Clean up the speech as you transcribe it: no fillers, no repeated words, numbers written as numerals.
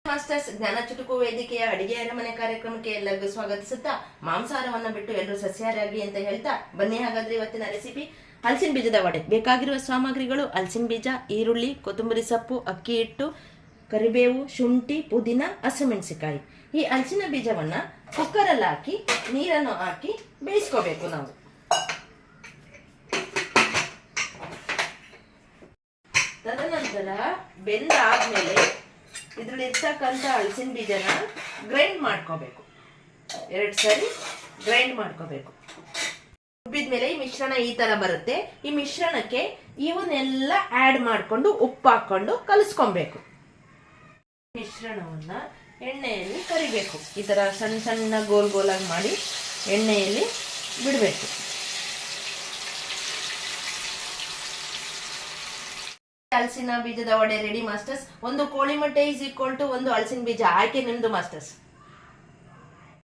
Masters ಜ್ಞಾನ ಚುಟುಕು ವೇದಿಕೆಯ ಅಡಿಗೆ ಅರಮನೆ ಕಾರ್ಯಕ್ರಮಕ್ಕೆ ಎಲ್ಲರಿಗೂ ಸ್ವಾಗತಿಸುತ್ತಾ ಮಾಂಸಾಹಾರವನ್ನ ಬಿಟ್ಟು ಎಲ್ಲರೂ ಸಸ್ಯಾಹಾರಿ ಅಂತ ಹೇಳ್ತಾ ಬನ್ನಿ. ಹಾಗಾದ್ರೆ ಇವತ್ತಿನ ರೆಸಿಪಿ ಹಲಸಿನ ಬೀಜದ ವಡೆ. ಬೇಕಾಗಿರುವ ಸಾಮಗ್ರಿಗಳು: ಹಲಸಿನ ಬೀಜ, ಈರುಳ್ಳಿ, ಕೊತ್ತಂಬರಿ ಸೊಪ್ಪು, ಅಕ್ಕಿ ಹಿಟ್ಟು, ಕರಿಬೇವು, ಶುಂಠಿ, ಪುದೀನ, ಹಸಿಮೆಣಸಿನಕಾಯಿ. ಈ ಹಲಸಿನ ಬೀಜವನ್ನ ಕುಕ್ಕರಲ್ಲಿ ಹಾಕಿ ನೀರನ್ನು ಹಾಕಿ ಬೇಯಿಸ್ಕೋಬೇಕು. ನಾವು ತದನಂತರ ಬೆಂದಾದ್ಮೇಲೆ ಇದ್ರಲ್ಲಿ ಇರ್ತಕ್ಕಂಥ ಹಲಸಿನ ಬೀಜನ ಗ್ರೈಂಡ್ ಮಾಡ್ಕೋಬೇಕು. 2 ಸರಿ ಗ್ರೈಂಡ್ ಮಾಡ್ಕೋಬೇಕು. ರುಬ್ಬಿದ್ಮೇಲೆ ಈ ಮಿಶ್ರಣ ಈ ತರ ಬರುತ್ತೆ. ಈ ಮಿಶ್ರಣಕ್ಕೆ ಇವನ್ನೆಲ್ಲ ಆಡ್ ಮಾಡ್ಕೊಂಡು ಉಪ್ಪು ಹಾಕೊಂಡು ಕಲಿಸ್ಕೊಬೇಕು. ಮಿಶ್ರಣವನ್ನ ಎಣ್ಣೆಯಲ್ಲಿ ಕರಿಬೇಕು. ಈ ತರ ಸಣ್ಣ ಸಣ್ಣ ಗೋಲ್ ಗೋಲಾಗಿ ಮಾಡಿ ಎಣ್ಣೆಯಲ್ಲಿ ಬಿಡಬೇಕು. ಹಲಸಿನ ಬೀಜದ ವಡೆ ರೆಡಿ ಮಾಸ್ಟರ್ಸ್. ಒಂದು ಕೋಳಿ ಮೊಟ್ಟೆ = 1 ಹಲಸಿನ ಬೀಜ. ಆಯ್ಕೆ ನಿಮ್ದು ಮಾಸ್ಟರ್ಸ್.